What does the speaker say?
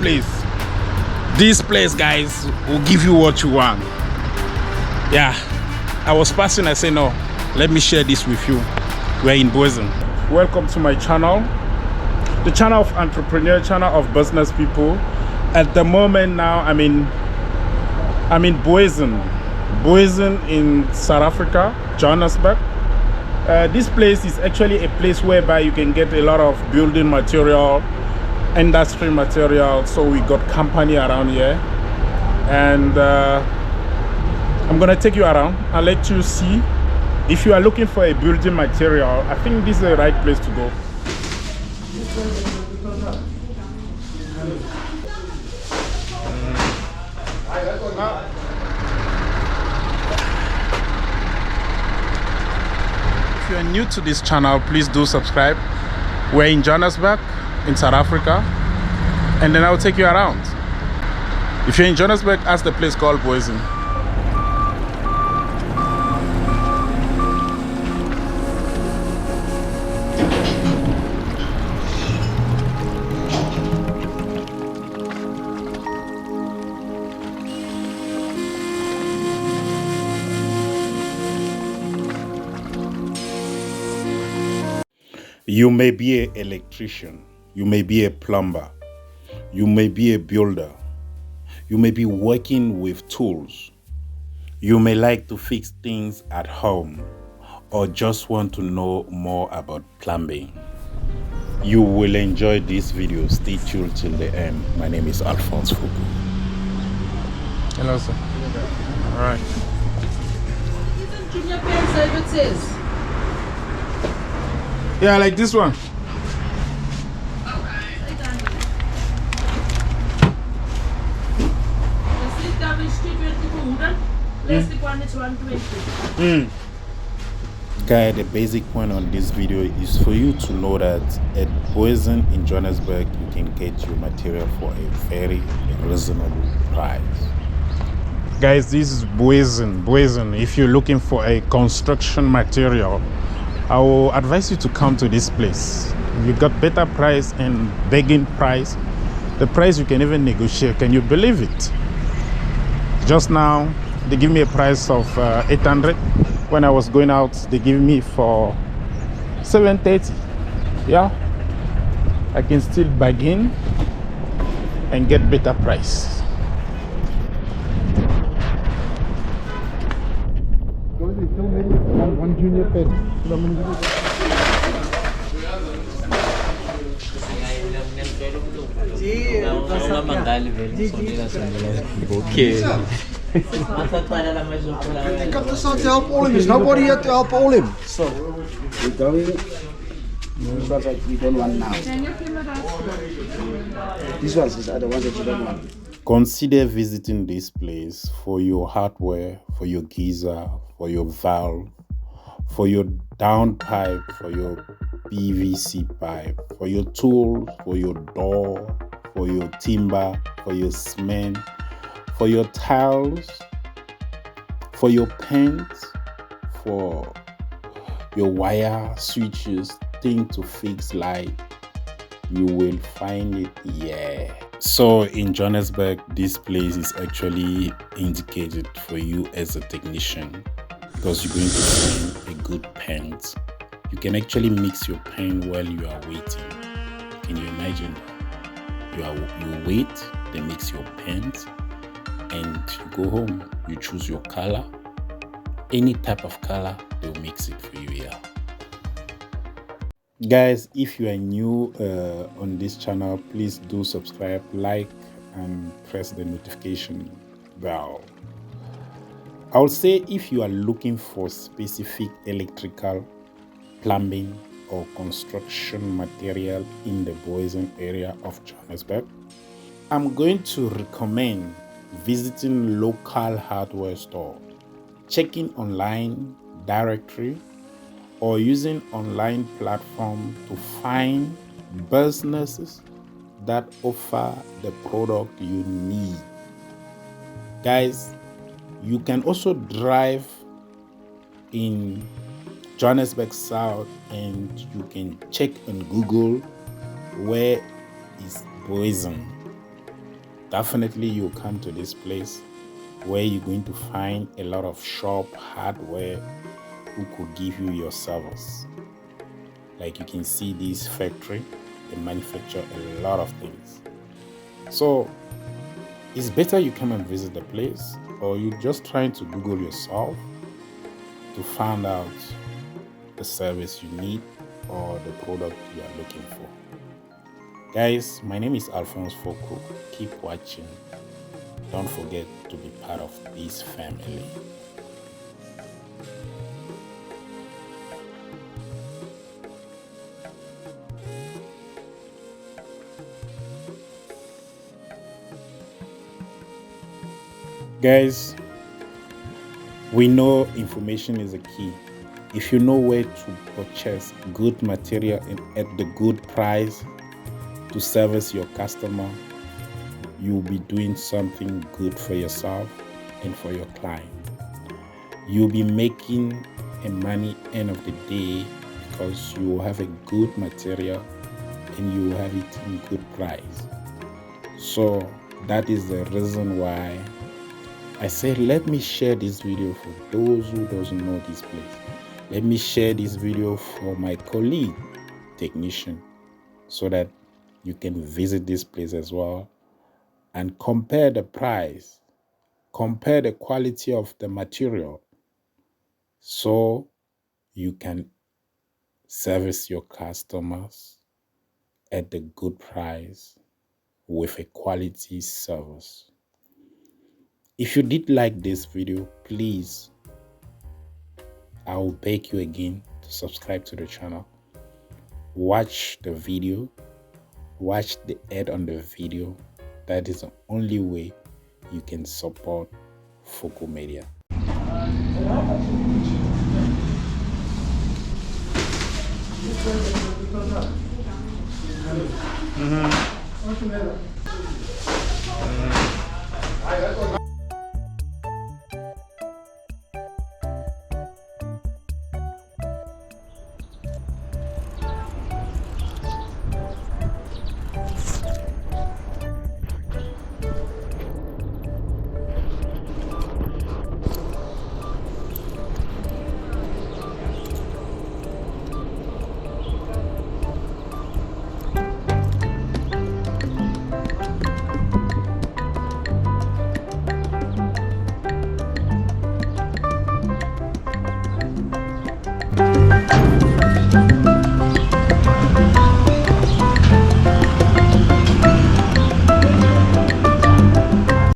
This place, guys, will give you what you want. Yeah, I was passing, I said, no, let me share this with you. We're in Booysen. Welcome to my channel, the channel of entrepreneur, channel of business people. At the moment now, I'm in Booysen in South Africa, Johannesburg. This place is actually a place whereby you can get a lot of building material, industry material. So we got company around here, and I'm gonna take you around. I'll let you see. If you are looking for a building material, I think this is the right place to go. If you are new to this channel, please do subscribe. We're in Johannesburg in South Africa, and then I'll take you around. If you're in Johannesburg, ask the place called Booysen. You may be an electrician, you may be a plumber, you may be a builder, you may be working with tools, you may like to fix things at home, or just want to know more about plumbing. You will enjoy this video. Stay tuned till the end. My name is Alphonse Fokou. Hello, sir. All right. Isn't junior pen services? Yeah, like this one. Plastic one is 120. Guy, the basic point on this video is for you to know that at Booysen in Johannesburg, you can get your material for a very reasonable price. Guys, this is Booysen. If you're looking for a construction material, I will advise you to come to this place. You got better price and bargain price. The price you can even negotiate. Can you believe it? Just now, they give me a price of 800. When I was going out, they give me for 730. Yeah, I can still bargain and get better price. One junior pen. Okay. He comes to help all him. There's nobody here to help all him. So we're going. These ones that we don't want now. These ones are the ones that you don't want. Consider visiting this place for your hardware, for your geyser, for your valve, for your downpipe, for your PVC pipe, for your tools, for your door, for your timber, for your cement, for your tiles, for your paint, for your wire switches, thing to fix light. You will find it here. So in Johannesburg, this place is actually indicated for you as a technician, because you're going to find a good paint. You can actually mix your paint while you are waiting. Can you imagine that? You wait, they mix your paint, and you go home. You choose your color, any type of color, they'll mix it for you here. Guys, if you are new on this channel, please do subscribe, like, and press the notification bell. I would say if you are looking for specific electrical, plumbing, or construction material in the Booysen area of Johannesburg, I'm going to recommend visiting local hardware store, checking online directory, or using online platform to find businesses that offer the product you need. Guys, you can also drive in Johannesburg South and you can check on Google where is Booysen. definitely you come to this place where you're going to find a lot of shop hardware who could give you your service. Like you can see this factory, they manufacture a lot of things. So it's better you come and visit the place, or you just trying to Google yourself to find out the service you need or the product you are looking for. Guys, my name is Alphonse Fokou. Keep watching. Don't forget to be part of this family. Guys, we know information is a key. If you know where to purchase good material and at the good price to service your customer, you'll be doing something good for yourself and for your client. You'll be making a money end of the day because you will have a good material and you will have it in good price. So that is the reason why I said, let me share this video for those who doesn't know this place. Let me share this video for my colleague technician so that you can visit this place as well and compare the price, compare the quality of the material so you can service your customers at the good price with a quality service. If you did like this video, please, I will beg you again to subscribe to the channel. Watch the video, watch the ad on the video. That is the only way you can support fokoumedia.